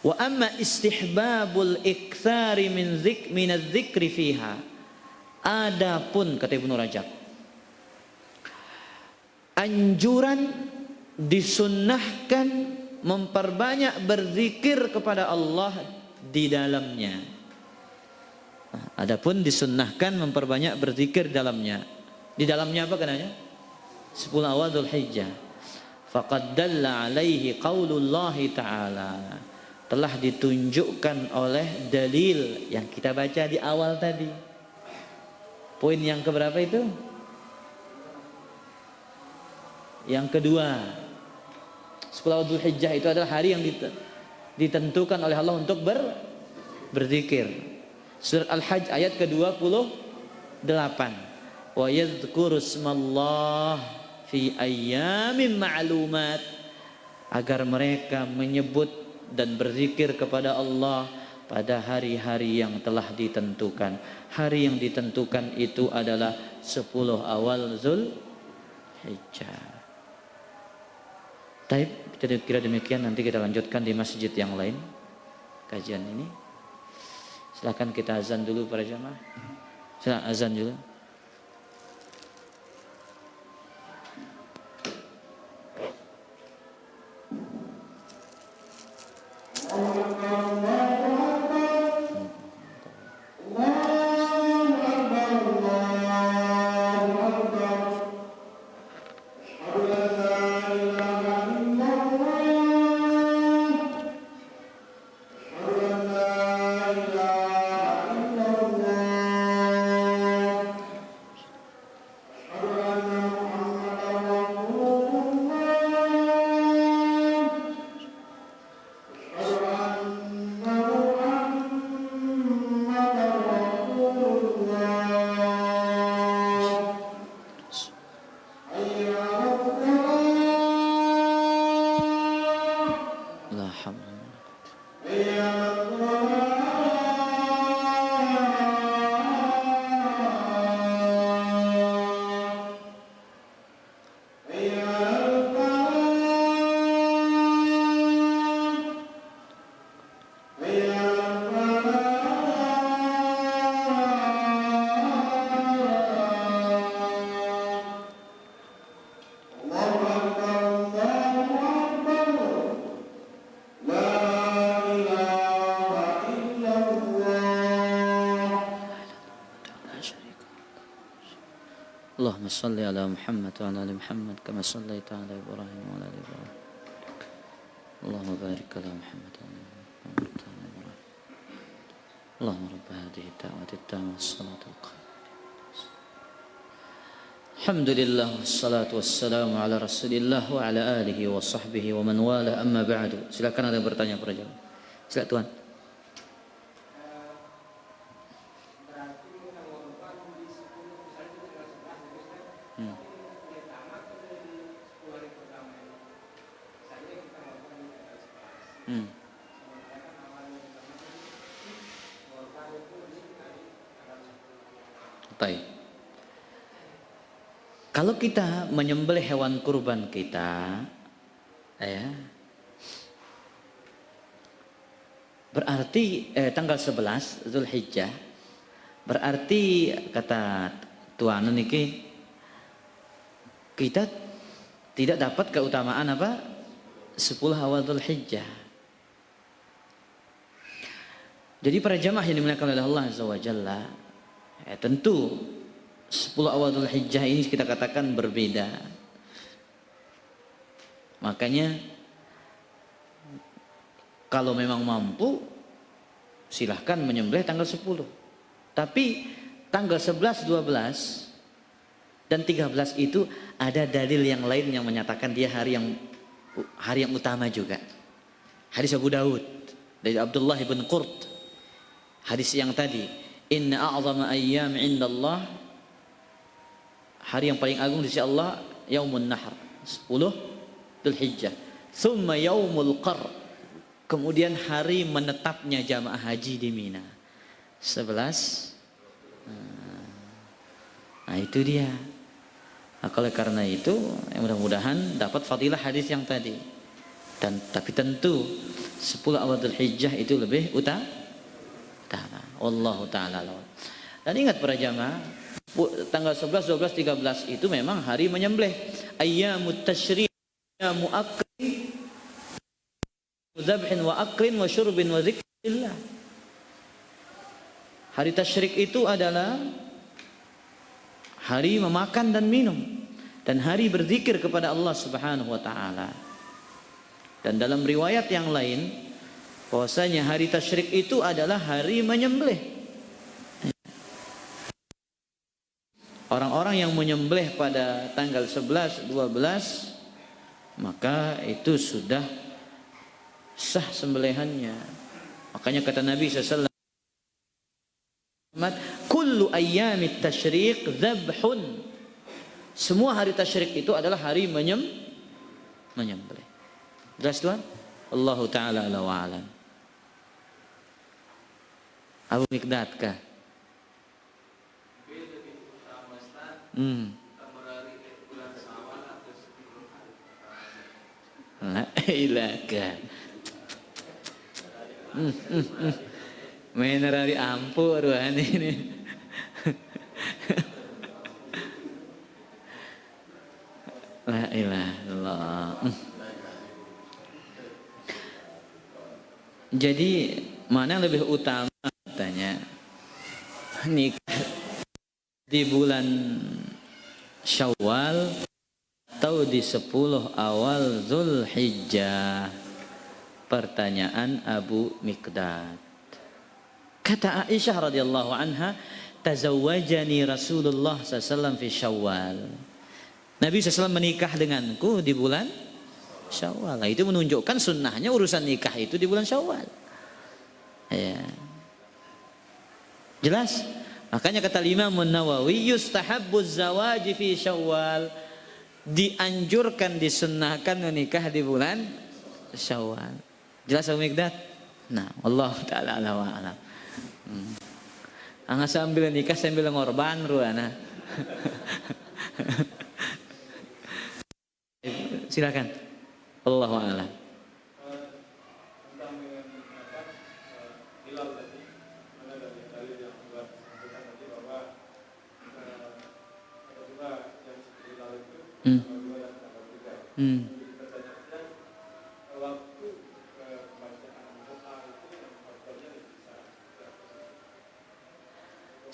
wa amma istihbabul iktsari min adz-dzikri fiha. Adapun kata Ibnu Rajab, anjuran disunnahkan memperbanyak berzikir kepada Allah di dalamnya. Adapun disunnahkan memperbanyak berzikir di dalamnya. Di dalamnya apa katanya? 10 awal Dzulhijjah. Faqad dalla alaihi qaulullahi ta'ala. Telah ditunjukkan oleh dalil yang kita baca di awal tadi. Poin yang keberapa itu? Yang kedua. 10 awal Dzulhijjah itu adalah hari yang ditentukan oleh Allah untuk berzikir. Surat Al-Hajj ayat ke-28. Wa yadhkuru ismallah fi ayyamin ma'lumat. Agar mereka menyebut dan berzikir kepada Allah pada hari-hari yang telah ditentukan. Hari yang ditentukan itu adalah 10 awal Dzulhijjah. Taib, kita kira demikian, nanti kita lanjutkan di masjid yang lain kajian ini. Silakan kita azan dulu para jamaah. Silakan azan dulu. Allahumma salli ala Muhammad wa ala ali Muhammad kama sallaita ala Ibrahim wa ala ali Ibrahim. Allahumma barik ala Muhammad wa ala ali Muhammad. Allahumma rabb hadhihi ad-da'wati at-tammah was-salatu al-qa'imah. Alhamdulillah wassalatu wassalamu ala Rasulillah wa ala alihi wa sahbihi wa man wala, amma ba'du. Silakan ada yang bertanya para jamaah. Silakan Tuan. Baik. Kalau kita menyembelih hewan kurban kita, ya, berarti tanggal 11 Dzulhijjah, berarti kata Tuan niki kita tidak dapat keutamaan apa? 10 awal Dzulhijjah. Jadi para jamaah yang dimuliakan oleh Allah Azza wa Jalla, tentu 10 awal Dzulhijjah ini kita katakan berbeda. Makanya kalau memang mampu silahkan menyembelih tanggal 10. Tapi tanggal 11, 12 Dan 13 itu ada dalil yang lain yang menyatakan dia hari yang utama juga. Hadis Abu Daud dari Abdullah ibn Qurt. Hadis yang tadi, inna a'zama ayyam indallah, hari yang paling agung di sisi Allah yaumun nahr, 10 Dzulhijjah. Tsumma yaumul qar, kemudian hari menetapnya jamaah haji di Mina, 11. Nah itu dia. Nah, karena itu mudah-mudahan dapat fadilah hadis yang tadi. Dan tapi tentu 10 awal Dzulhijjah itu lebih utama. Wallahu taala. Dan ingat para jamaah, tanggal 11, 12, 13 itu memang hari menyembelih. Ayyamut tasyrik, ayyamu akli, dzabhin wa aklin wa syurbin wa dzikrillah. Hari tasyrik itu adalah hari memakan dan minum, dan hari berzikir kepada Allah Subhanahu wa taala. Dan dalam riwayat yang lain bahwasanya hari tasyrik itu adalah hari menyembelih. Orang-orang yang menyembelih pada tanggal 11, 12 maka itu sudah sah sembelihannya. Makanya kata Nabi sallallahu alaihi wasallam, kullu ayyamit tasyrik dzabhun. Semua hari tasyrik itu adalah hari menyembelih. Jelas tuan? Allahu taala ala wa alam. Abu Miqdad kah? La ilaha. Main hari ampun ruan ini. La ilaha illallah. Jadi mana yang lebih utama katanya? Nikah di bulan Syawal atau di 10 awal Dzulhijjah? Pertanyaan Abu Miqdad. Kata Aisyah radhiyallahu anha, tazawwajani Rasulullah sallallahu fi Syawal. Nabi sallallahu menikah denganku di bulan Syawal. Nah, itu menunjukkan sunnahnya urusan nikah itu di bulan Syawal. Ya. Jelas? Makanya kata Imam Nawawi, yustahabbuz zawaji fi Syawal. Dianjurkan, disunnahkan menikah di bulan Syawal. Jelas Abu Miqdad? Nah, Allah taala alam. Anga sambil nikah sambil ngorban ruana. Silakan. Allahu a'lam.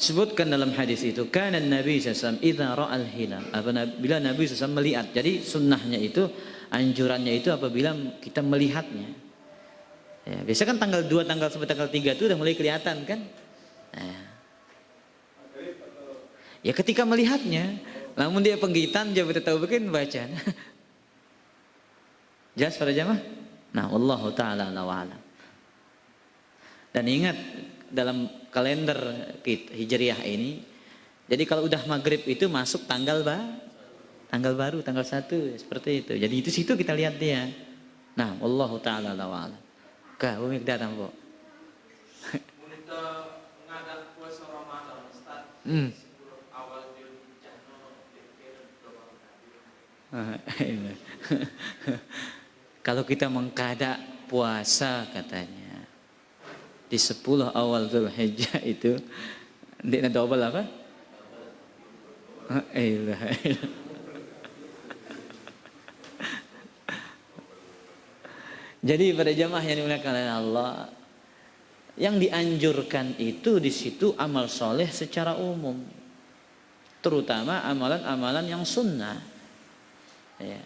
Sebutkan dalam hadis itu, kana Nabi sallallahu alaihi wasallam idza ra'al hilal, apabila Nabi sallallahu melihat. Jadi sunnahnya itu, anjurannya itu apabila kita melihatnya. Ya, biasa kan tanggal 2, tanggal sampai tanggal 3 itu udah mulai kelihatan kan? Nah. Ya ketika melihatnya, namun dia penggitan dia betul tahu bikin baca. Jelas para jamaah? Nah, wallahu taala alam. Dan ingat dalam kalender Hijriah ini, jadi kalau udah maghrib itu masuk tanggal baru, tanggal 1, seperti itu. Jadi itu situ kita lihat dia. Nah, wallahu taala alam. Kah, umi datang bu. Untuk ngadak puasa Ramadan, Ustaz. Awal Dzulhijjah Kalau kita mengkadak puasa katanya di 10 awal Dzulhijjah itu ndek double apa? Jadi pada jamaah yang dimuliakan oleh Allah, yang dianjurkan itu di situ amal soleh secara umum, terutama amalan-amalan yang sunnah. Ya.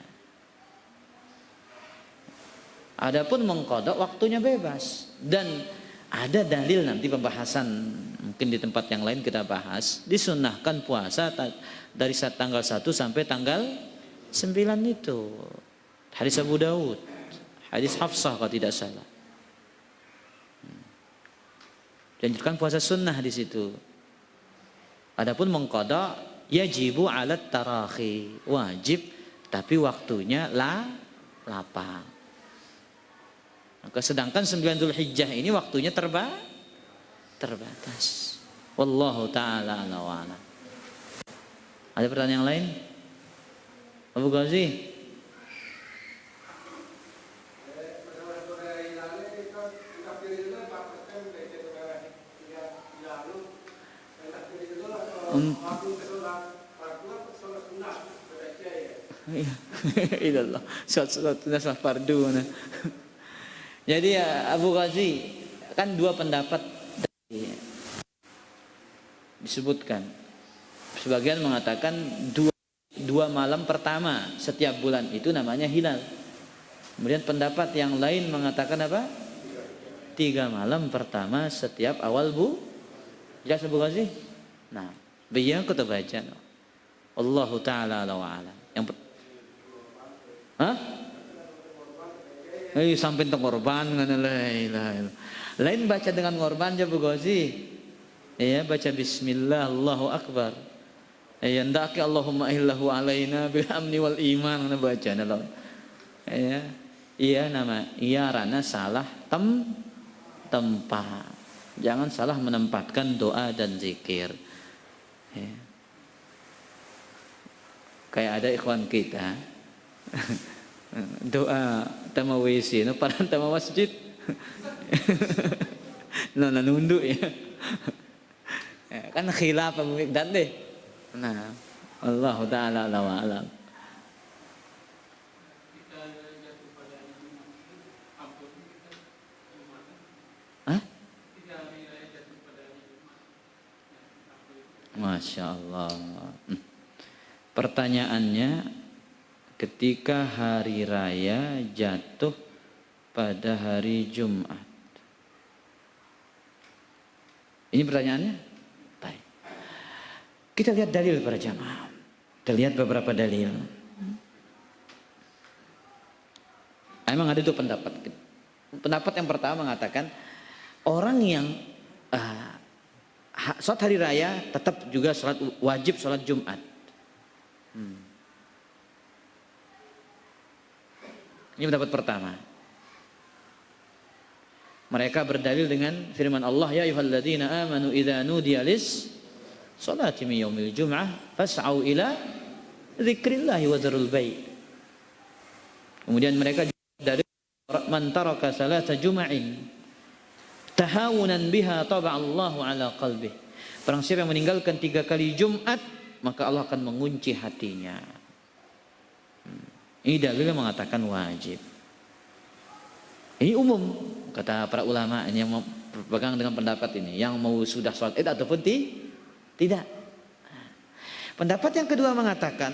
Adapun mengqadha waktunya bebas, dan ada dalil nanti pembahasan mungkin di tempat yang lain kita bahas, disunnahkan puasa dari tanggal 1 sampai tanggal 9 itu. Hadis Abu Daud, hadis Hafsah kalau tidak salah. Dianjurkan puasa sunnah di situ. Adapun mengqada yajibu 'alat tarakhi, wajib tapi waktunya lapang. Maka sedangkan 9 Dzulhijjah ini waktunya terbatas. Wallahu taala a'lam wa a'lam. Ada pertanyaan yang lain? Abu Ghazi? Ilallah, sholat sunnah fardu. Jadi Abu Ghazi, kan dua pendapat disebutkan. Sebagian mengatakan dua malam pertama setiap bulan itu namanya hilal. Kemudian pendapat yang lain mengatakan apa? 3 malam pertama setiap awal jelas Abu Ghazi? Nah, biar kita baca. Allahu ta'ala a'lam. Sampai tentang korban lain baca dengan korban aja Bu Ghazi. Ya, baca bismillah Allahu akbar. Ya, ndaki Allahumma illahu alaina bil amni wal iman baca nalo. Ya, iya rana salah tempat. Jangan salah menempatkan doa dan zikir. Ya. Kayak ada ikhwan kita doa tama WC no parang tama masjid nunduk ya. Kan khilaf pemikdat deh. Nah, Allah taala alam. Masya Allah. Pertanyaannya, ketika hari raya jatuh pada hari Jumat. Ini pertanyaannya? Baik. Kita lihat dalil para jamaah. Kita lihat beberapa dalil. Emang ada dua pendapat. Pendapat yang pertama mengatakan orang yang sholat hari raya tetap juga wajib sholat Jumat. Ini pendapat pertama. Mereka berdalil dengan firman Allah, ya ayyuhalladzina amanu idza nudiya lis sholati min yaumil jum'ah fas'au ila dzikrillahi wa dzarul bai'. Kemudian mereka dari man taraka salata jum'in tahawunan biha taba'allahu ala qalbih. Barang siapa yang meninggalkan 3 kali Jumat, maka Allah akan mengunci hatinya. Ini dalil yang mengatakan wajib. Ini umum, kata para ulama yang berpegang dengan pendapat ini, yang mau sudah sholat id ataupun tidak. Pendapat yang kedua mengatakan,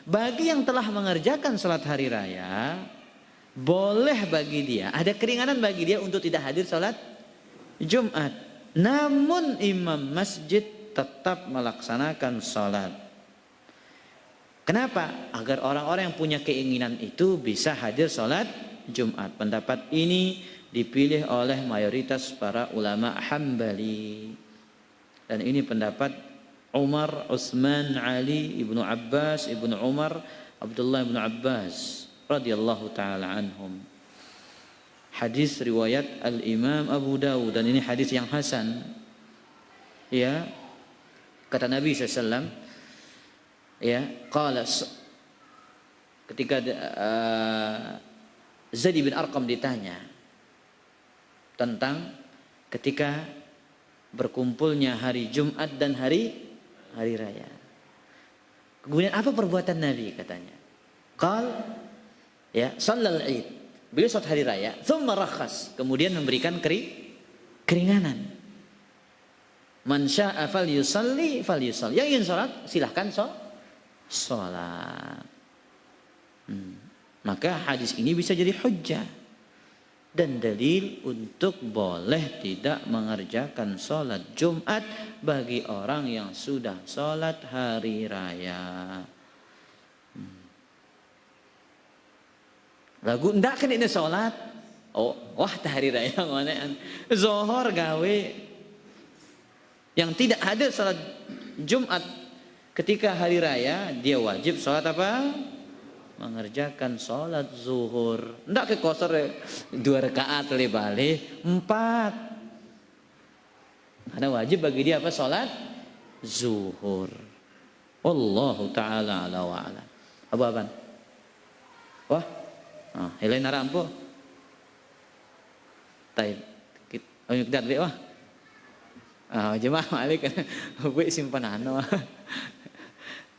bagi yang telah mengerjakan sholat hari raya, boleh bagi dia, ada keringanan bagi dia untuk tidak hadir sholat Jumat. Namun imam masjid tetap melaksanakan sholat. Kenapa? Agar orang-orang yang punya keinginan itu bisa hadir sholat Jumat. Pendapat ini dipilih oleh mayoritas para ulama Hambali. Dan ini pendapat Umar, Utsman, Ali, Ibnu Abbas, Ibnu Umar, Abdullah Ibnu Abbas radhiyallahu taala anhum. Hadis riwayat Al-Imam Abu Dawud, dan ini hadis yang hasan. Ya, kata Nabi SAW, ya, qala ketika Zaid bin Arqam ditanya tentang ketika berkumpulnya hari Jumat dan hari raya. Kemudian apa perbuatan Nabi katanya? Qal ya, shallal Id. Beliau sholat hari raya, tsumma rakhas, kemudian memberikan keringanan. Man syaa'a falyusalli falyusalli. Yang ingin sholat silahkan sholat. Maka hadis ini bisa jadi hujjah. dan dalil untuk boleh tidak mengerjakan sholat Jumat bagi orang yang sudah sholat hari raya. Lagu ndak kan ini sholat. Oh, wah hari raya ngonean. Zohor gawe yang tidak ada sholat Jumat ketika hari raya, dia wajib sholat apa? Mengerjakan sholat zuhur. Ndak ke kosor 2 rakaat balik 4. Karena wajib bagi dia apa? Sholat zuhur. Wallahu ta'ala ala wa ala. Abu-aban. Wah. Hilain narampo. Taib. Kita lihat wah. Jemaah malik buat simpanan.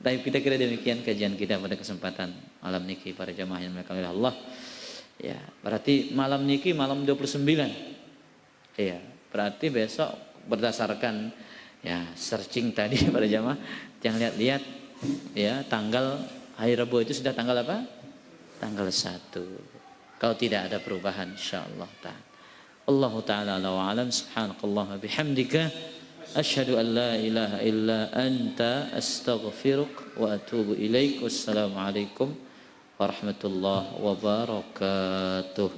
Tapi kita kira demikian kajian kita pada kesempatan malam niki para jemaah yang dimuliakan oleh Allah. Ya, berarti malam niki malam 29. Iya, berarti besok berdasarkan ya searching tadi para jemaah, jangan lihat-lihat ya tanggal hari Rabu itu sudah tanggal apa? Tanggal 1. Kalau tidak ada perubahan insyaallah taala. Allah taala wa alam subhanakallah bihamdika asyhadu an la ilaha illa anta astaghfiruka wa atubu ilaik. Wassalamualaikum warahmatullahi wabarakatuh.